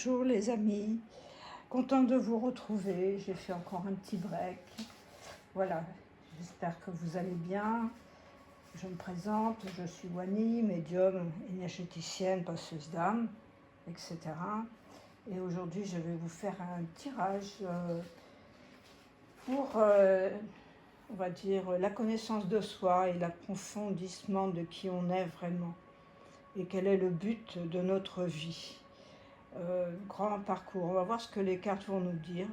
Bonjour les amis, content de vous retrouver. J'ai fait encore un petit break. Voilà, j'espère que vous allez bien. Je me présente, je suis Wani, médium, énergéticienne, passeuse d'âme, etc. Et aujourd'hui, je vais vous faire un tirage pour, on va dire, la connaissance de soi et l'approfondissement de qui on est vraiment et quel est le but de notre vie. Grand parcours. On va voir ce que les cartes vont nous dire.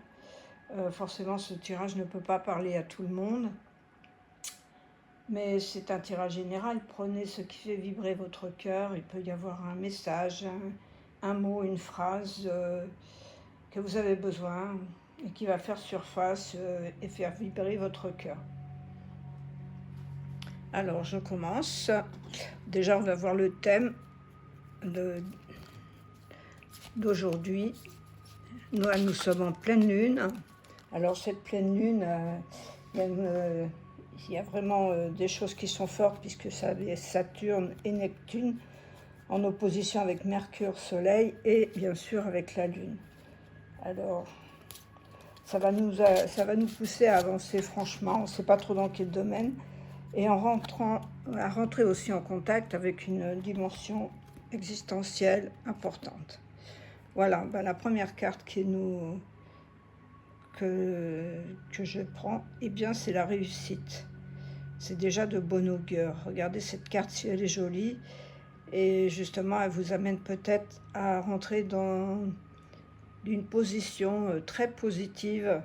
Forcément, ce tirage ne peut pas parler à tout le monde, mais c'est un tirage général. Prenez ce qui fait vibrer votre cœur. Il peut y avoir un message, un mot, une phrase que vous avez besoin et qui va faire surface et faire vibrer votre cœur. Alors, je commence. Déjà, on va voir le thème d'aujourd'hui. Nous sommes en pleine lune. Alors cette pleine lune, il y a vraiment des choses qui sont fortes puisque ça est Saturne et Neptune en opposition avec Mercure, Soleil et bien sûr avec la Lune. Alors ça va nous pousser à avancer franchement, on ne sait pas trop dans quel domaine, et à rentrer aussi en contact avec une dimension existentielle importante. Voilà, la première carte que je prends, eh bien c'est la réussite. C'est déjà de bon augure. Regardez cette carte, si elle est jolie, et justement elle vous amène peut-être à rentrer dans une position très positive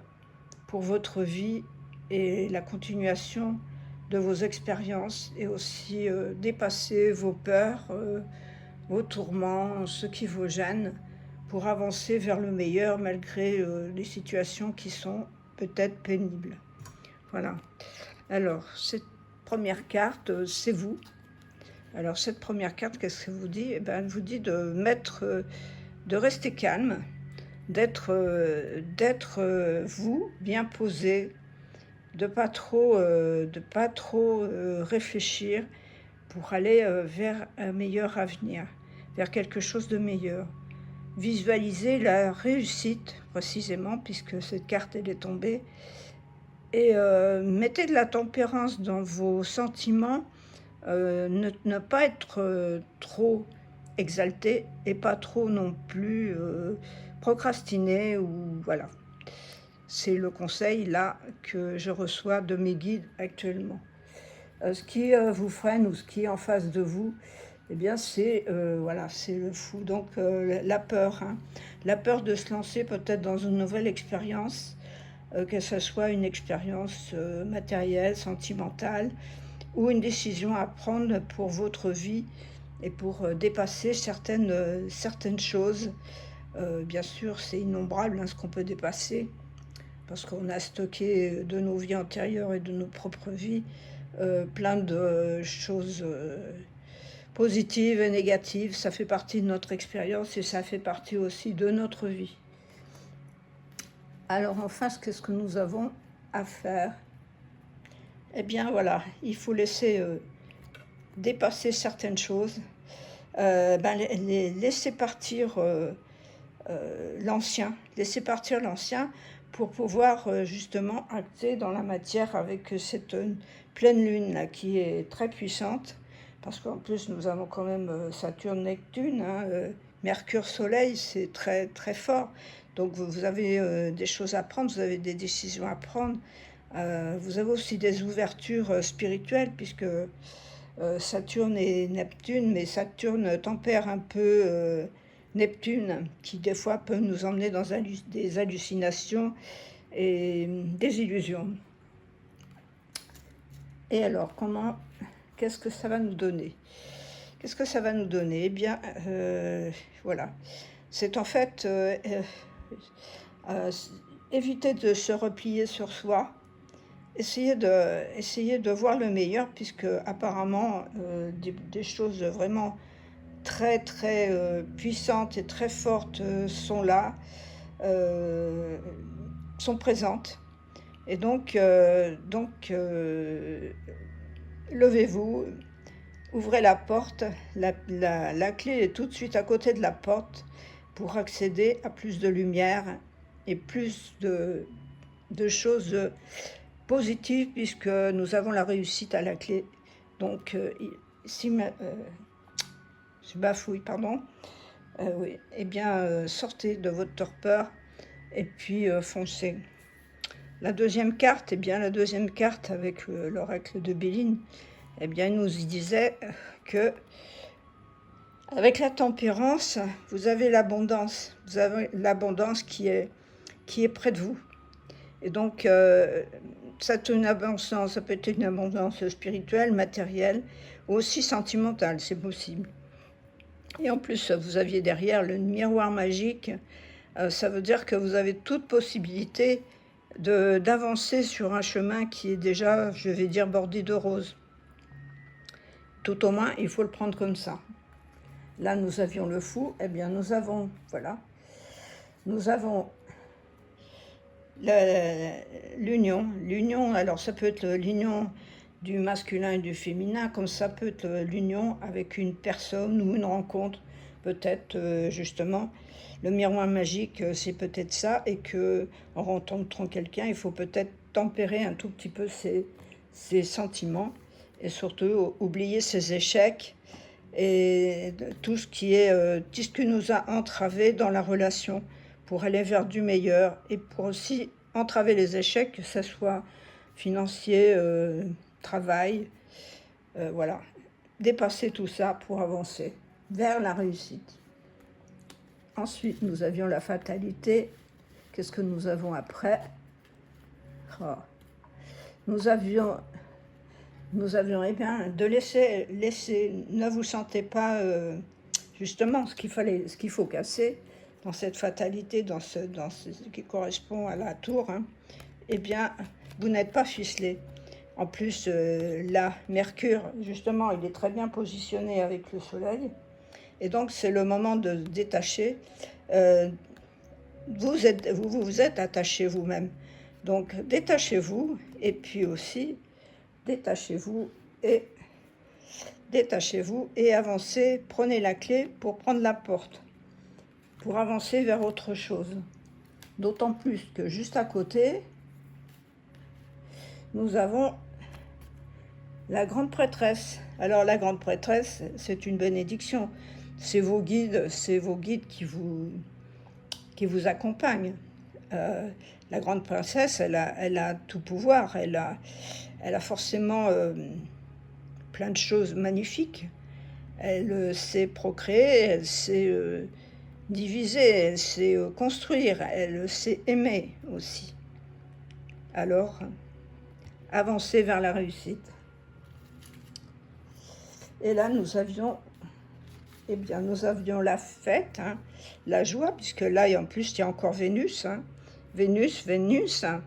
pour votre vie et la continuation de vos expériences, et aussi dépasser vos peurs, vos tourments, ce qui vous gêne, pour avancer vers le meilleur malgré les situations qui sont peut-être pénibles. Voilà. Alors, cette première carte, c'est vous. Alors, cette première carte, qu'est-ce qu'elle vous dit? Eh bien, elle vous dit de rester calme, d'être vous, bien posé, de pas trop réfléchir pour aller vers un meilleur avenir, vers quelque chose de meilleur. Visualisez la réussite, précisément, puisque cette carte, elle est tombée, et mettez de la tempérance dans vos sentiments, ne pas être trop exalté et pas trop non plus procrastiner, ou voilà. C'est le conseil là que je reçois de mes guides actuellement. Ce qui vous freine ou ce qui est en face de vous, eh bien c'est voilà, c'est le fou. Donc la peur, hein. La peur de se lancer peut-être dans une nouvelle expérience, que ce soit une expérience matérielle, sentimentale, ou une décision à prendre pour votre vie et pour dépasser certaines choses. Bien sûr, c'est innombrable ce qu'on peut dépasser, parce qu'on a stocké de nos vies antérieures et de nos propres vies plein de choses positives et négatives. Ça fait partie de notre expérience et ça fait partie aussi de notre vie. Alors en face, qu'est-ce que nous avons à faire? Eh bien voilà, il faut laisser dépasser certaines choses, laisser partir l'ancien, pour pouvoir justement acter dans la matière avec cette pleine lune là qui est très puissante, parce qu'en plus nous avons quand même Saturne, Neptune, hein, Mercure, Soleil, c'est très très fort. Donc vous avez des choses à prendre, vous avez des décisions à prendre, vous avez aussi des ouvertures spirituelles, puisque Saturne et Neptune, mais Saturne tempère un peu Neptune, qui des fois peut nous emmener dans des hallucinations et des illusions. Et alors, qu'est-ce que ça va nous donner? Qu'est-ce que ça va nous donner? Eh bien, voilà. C'est en fait éviter de se replier sur soi, essayer de voir le meilleur, puisque apparemment des choses vraiment très très puissantes et très fortes sont là, sont présentes. Et donc levez-vous, ouvrez la porte, la clé est tout de suite à côté de la porte, pour accéder à plus de lumière et plus de choses positives, puisque nous avons la réussite à la clé. Donc, si je bafouille, pardon, oui, eh bien, sortez de votre torpeur et puis foncez. La deuxième carte, la deuxième carte avec l'oracle de Béline, eh bien, il nous y disait que avec la tempérance, vous avez l'abondance qui est près de vous. Et donc, ça peut être une abondance spirituelle, matérielle, ou aussi sentimentale, c'est possible. Et en plus, vous aviez derrière le miroir magique, ça veut dire que vous avez toute possibilité d'avancer sur un chemin qui est déjà, je vais dire, bordé de roses. Tout au moins, il faut le prendre comme ça. Là, nous avions le fou, eh bien, nous avons l'union. L'union, alors ça peut être l'union du masculin et du féminin, comme ça peut être l'union avec une personne ou une rencontre, peut-être justement. Le miroir magique, c'est peut-être ça, et que en rencontrant quelqu'un, il faut peut-être tempérer un tout petit peu ses sentiments, et surtout oublier ses échecs, et tout ce qui nous a entravés dans la relation, pour aller vers du meilleur, et pour aussi entraver les échecs, que ce soit financier, travail, voilà. Dépasser tout ça pour avancer vers la réussite. Ensuite, nous avions la fatalité. Qu'est-ce que nous avons après? Oh. Nous avions eh bien, de laisser, ne vous sentez pas justement ce qu'il faut casser dans cette fatalité, dans ce qui correspond à la tour, hein. Eh bien, vous n'êtes pas ficelé. En plus, là, Mercure, justement, il est très bien positionné avec le Soleil. Et donc, c'est le moment de détacher. Vous êtes attaché vous-même. Donc, détachez-vous, et puis aussi, détachez-vous et avancez. Prenez la clé pour prendre la porte, pour avancer vers autre chose. D'autant plus que juste à côté, nous avons la grande prêtresse. Alors, la grande prêtresse, c'est une bénédiction. C'est vos guides qui vous accompagnent. La grande princesse, elle a tout pouvoir. Elle a forcément plein de choses magnifiques. Elle sait procréer, elle sait diviser, elle sait construire, elle sait aimer aussi. Alors, avancez vers la réussite. Et là, nous avions la fête, hein, la joie, puisque là, en plus, il y a encore Vénus. Hein. Vénus, hein.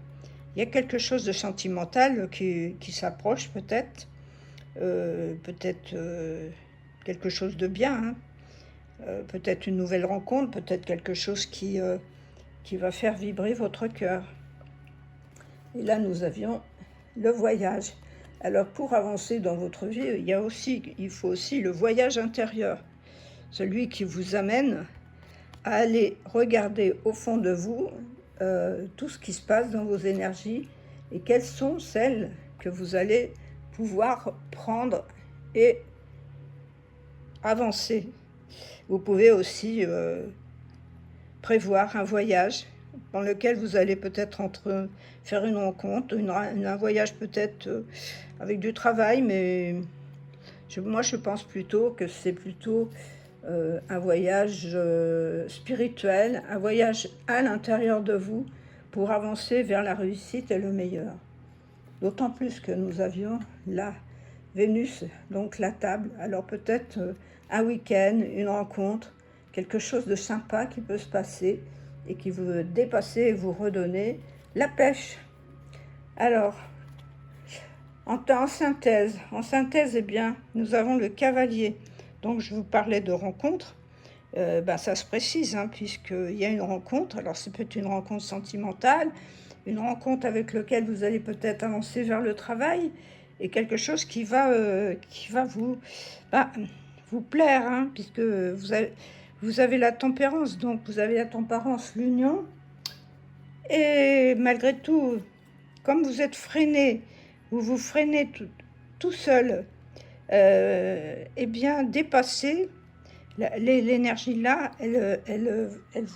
Il y a quelque chose de sentimental qui s'approche peut-être. Quelque chose de bien. Hein. Peut-être une nouvelle rencontre, peut-être quelque chose qui va faire vibrer votre cœur. Et là, nous avions le voyage. Alors, pour avancer dans votre vie, il faut aussi le voyage intérieur. Celui qui vous amène à aller regarder au fond de vous tout ce qui se passe dans vos énergies et quelles sont celles que vous allez pouvoir prendre et avancer. Vous pouvez aussi prévoir un voyage dans lequel vous allez peut-être faire une rencontre, un voyage peut-être avec du travail, mais moi je pense plutôt que c'est plutôt un voyage spirituel, un voyage à l'intérieur de vous pour avancer vers la réussite et le meilleur. D'autant plus que nous avions la Vénus, donc la table. Alors peut-être un week-end, une rencontre, quelque chose de sympa qui peut se passer et qui vous dépasser et vous redonner la pêche. Alors, en synthèse, eh bien, nous avons le cavalier. Donc, je vous parlais de rencontre. Ça se précise, hein, puisqu'il y a une rencontre. Alors, c'est peut-être une rencontre sentimentale, une rencontre avec laquelle vous allez peut-être avancer vers le travail, et quelque chose qui va vous plaire, hein, puisque vous vous avez la tempérance, donc vous avez la tempérance, l'union. Et malgré tout, comme vous êtes freiné, vous vous freinez tout seul, eh bien, dépasser l'énergie là, elle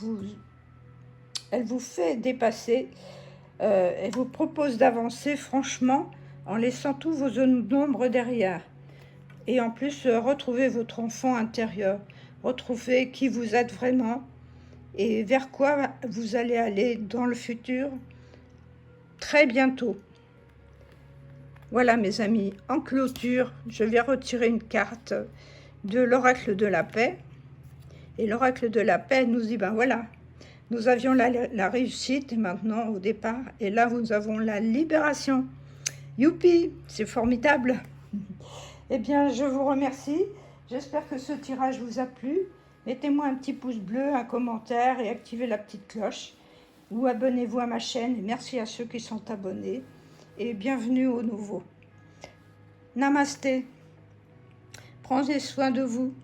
vous fait dépasser, elle vous propose d'avancer franchement en laissant tous vos zones d'ombre derrière. Et en plus, retrouvez votre enfant intérieur, retrouvez qui vous êtes vraiment et vers quoi vous allez aller dans le futur très bientôt. Voilà mes amis, en clôture, je vais retirer une carte de l'oracle de la paix. Et l'oracle de la paix nous dit, ben voilà, nous avions la réussite et maintenant au départ, et là nous avons la libération. Youpi, c'est formidable. Eh bien, je vous remercie. J'espère que ce tirage vous a plu. Mettez-moi un petit pouce bleu, un commentaire et activez la petite cloche. Ou abonnez-vous à ma chaîne. Et merci à ceux qui sont abonnés. Et bienvenue aux nouveaux. Namasté. Prenez soin de vous.